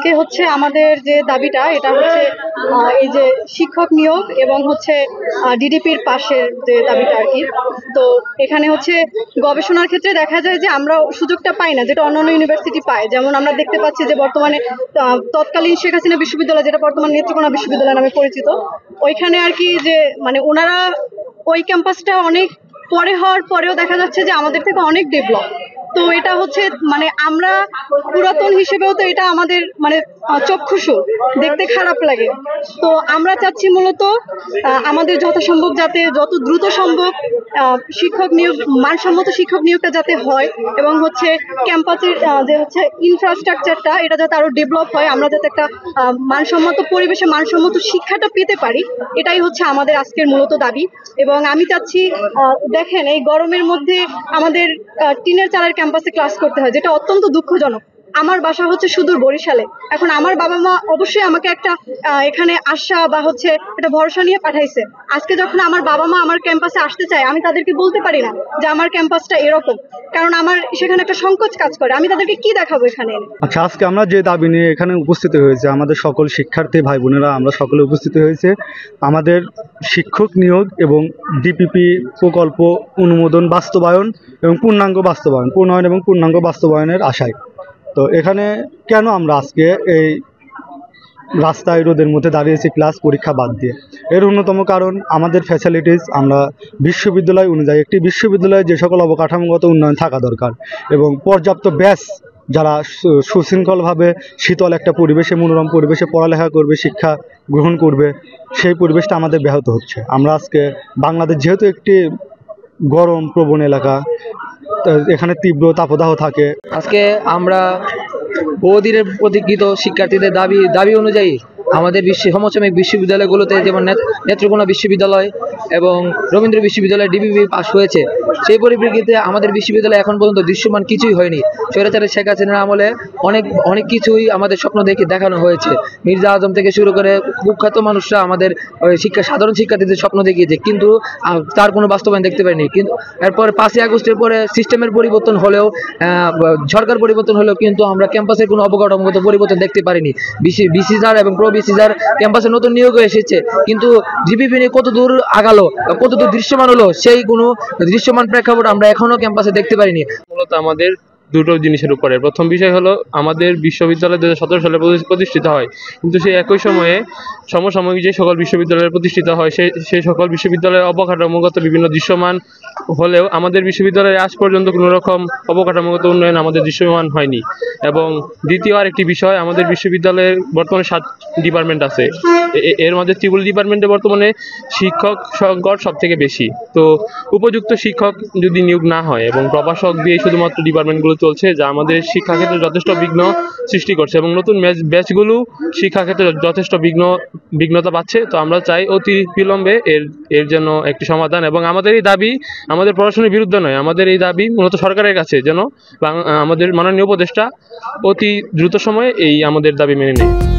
আজকে হচ্ছে আমাদের যে দাবিটা এটা হচ্ছে এই যে শিক্ষক নিয়োগ এবং হচ্ছে ডিডিপির পাশের যে দাবিটা আর কি। তো এখানে হচ্ছে গবেষণার ক্ষেত্রে দেখা যায় যে আমরা সুযোগটা পাই না যেটা অন্যান্য ইউনিভার্সিটি পায়। যেমন আমরা দেখতে পাচ্ছি যে বর্তমানে তৎকালীন শেখ হাসিনা বিশ্ববিদ্যালয়, যেটা বর্তমান নেত্রকোনা বিশ্ববিদ্যালয় নামে পরিচিত, ওইখানে আর কি যে মানে ওনারা ওই ক্যাম্পাসটা অনেক পরে হওয়ার পরেও দেখা যাচ্ছে যে আমাদের থেকে অনেক ডেভেলপ। তো এটা হচ্ছে মানে আমরা পুরাতন হিসেবেও তো এটা আমাদের মানে চক্ষুষু দেখতে খারাপ লাগে। তো আমরা চাচ্ছি মূলত আমাদের যথাসম্ভব যাতে যত দ্রুত সম্ভব শিক্ষক নিয়োগ, মানসম্মত শিক্ষক নিয়োগটা যাতে হয় এবং হচ্ছে ক্যাম্পাসের যে হচ্ছে ইনফ্রাস্ট্রাকচারটা এটা যাতে আরো ডেভেলপ হয়, আমরা যাতে একটা মানসম্মত পরিবেশে মানসম্মত শিক্ষাটা পেতে পারি, এটাই হচ্ছে আমাদের আজকের মূলত দাবি। এবং আমি চাচ্ছি দেখেন এই গরমের মধ্যে আমাদের টিনের চালের ক্যাম্পাসে ক্লাস করতে হয়, যেটা অত্যন্ত দুঃখজনক। আমার বাসা হচ্ছে সুদূর বরিশালে। এখন আমার বাবা মা অবশ্যই আমাকে একটা এখানে আশা বা হচ্ছে একটা ভরসা নিয়ে পাঠাইছে। আজকে যখন আমার বাবা মা আমার ক্যাম্পাসে আসতে চায়, আমি তাদেরকে বলতে পারি না যে আমার ক্যাম্পাসটা এরকম, কারণ আমার সেখানে একটা সংকোচ কাজ করে। আমি তাদেরকে কি দেখাবো এখানে? আচ্ছা, আজকে আমরা যে দাবি নিয়ে এখানে উপস্থিত হয়েছে, আমাদের সকল শিক্ষার্থী ভাই বোনেরা আমরা সকলে উপস্থিত হয়েছে আমাদের শিক্ষক নিয়োগ এবং ডিপিপি প্রকল্প অনুমোদন বাস্তবায়ন এবং পূর্ণাঙ্গ বাস্তবায়ন, প্রণয়ন এবং পূর্ণাঙ্গ বাস্তবায়নের আশায়। তো এখানে কেন আমরা আজকে এই রাস্তায় রোদের মধ্যে দাঁড়িয়েছি ক্লাস পরীক্ষা বাদ দিয়ে? এর অন্যতম কারণ আমাদের ফ্যাসিলিটিস, আমরা বিশ্ববিদ্যালয় অনুযায়ী একটি বিশ্ববিদ্যালয়ে যে সকল অবকাঠামোগত উন্নয়ন থাকা দরকার এবং পর্যাপ্ত ব্যাচ যারা সুশৃঙ্খলভাবে শীতল একটা পরিবেশে, মনোরম পরিবেশে পড়ালেখা করবে, শিক্ষা গ্রহণ করবে, সেই পরিবেশটা আমাদের ব্যাহত হচ্ছে। আমরা আজকে বাংলাদেশ যেহেতু একটি গরম প্রবণ এলাকা, এখানে তীব্র তাপদাহ থাকে। আজকে আমরা বহুদিনের প্রতীক্ষিত শিক্ষার্থীদের দাবি অনুযায়ী আমাদের সমসাময়িক বিশ্ববিদ্যালয়গুলোতে যেমন নেত্রকোনা বিশ্ববিদ্যালয় এবং রবীন্দ্র বিশ্ববিদ্যালয় ডিবিপি পাস হয়েছে, সেই পরিপ্রেক্ষিতে আমাদের বিশ্ববিদ্যালয় এখন পর্যন্ত দৃশ্যমান কিছুই হয়নি। স্বৈরাচারী শেখ হাসিনার আমলে অনেক কিছুই আমাদের স্বপ্ন দেখানো হয়েছে। মির্জা আজম থেকে শুরু করে কুখ্যাত মানুষরা আমাদের সাধারণ শিক্ষার্থীদের স্বপ্ন দেখিয়েছে, কিন্তু তার কোনো বাস্তবায়ন দেখতে পাইনি। কিন্তু এরপর 5ই আগস্টের পরে সিস্টেমের পরিবর্তন হলেও, সরকার পরিবর্তন হলেও কিন্তু আমরা ক্যাম্পাসের কোনো অবকাঠামোগত পরিবর্তন দেখতে পারিনি। বিসিজার এবং প্রো বিসিজার ক্যাম্পাসে নতুন নিয়োগ এসেছে, কিন্তু জিপিপি নিয়ে কত দূর আগালো, কত দূর দৃশ্যমান হলো, সেই কোনো দৃশ্যমান প্রেক্ষাপট আমরা এখনো ক্যাম্পাসে দেখতে পারিনি। মূলত আমাদের দুটো জিনিসের উপরে। প্রথম বিষয় হলো আমাদের বিশ্ববিদ্যালয় 2017 সালে প্রতিষ্ঠিত হয়, কিন্তু সেই একই সময়ে সমসাময়িক যে সকল বিশ্ববিদ্যালয় প্রতিষ্ঠিত হয় সেই সকল বিশ্ববিদ্যালয়ের অবকাঠামোগত বিভিন্ন দৃশ্যমান হলেও আমাদের বিশ্ববিদ্যালয়ে আজ পর্যন্ত কোনো রকম অবকাঠামোগত উন্নয়ন আমাদের দৃশ্যমান হয়নি। এবং দ্বিতীয় আরেকটি বিষয়, আমাদের বিশ্ববিদ্যালয়ের বর্তমানে 7 ডিপার্টমেন্ট আছে। এর মধ্যে ত্রিপুল ডিপার্টমেন্টে বর্তমানে শিক্ষক সংকট সব থেকে বেশি। তো উপযুক্ত শিক্ষক যদি নিয়োগ না হয় এবং প্রভাষক দিয়ে শুধুমাত্র ডিপার্টমেন্টগুলো চলছে, যা আমাদের শিক্ষাক্ষেত্রে যথেষ্ট বিঘ্ন সৃষ্টি করছে এবং নতুন ব্যাচগুলো শিক্ষাক্ষেত্রে যথেষ্ট বিঘ্নতা পাচ্ছে। তো আমরা চাই অতি বিলম্বে এর জন্য একটি সমাধান। এবং আমাদের এই দাবি আমাদের পড়াশোনার বিরুদ্ধে নয়, আমাদের এই দাবি মূলত সরকারের কাছে যেন আমাদের মাননীয় উপদেষ্টা অতি দ্রুত সময়ে এই আমাদের দাবি মেনে নেয়।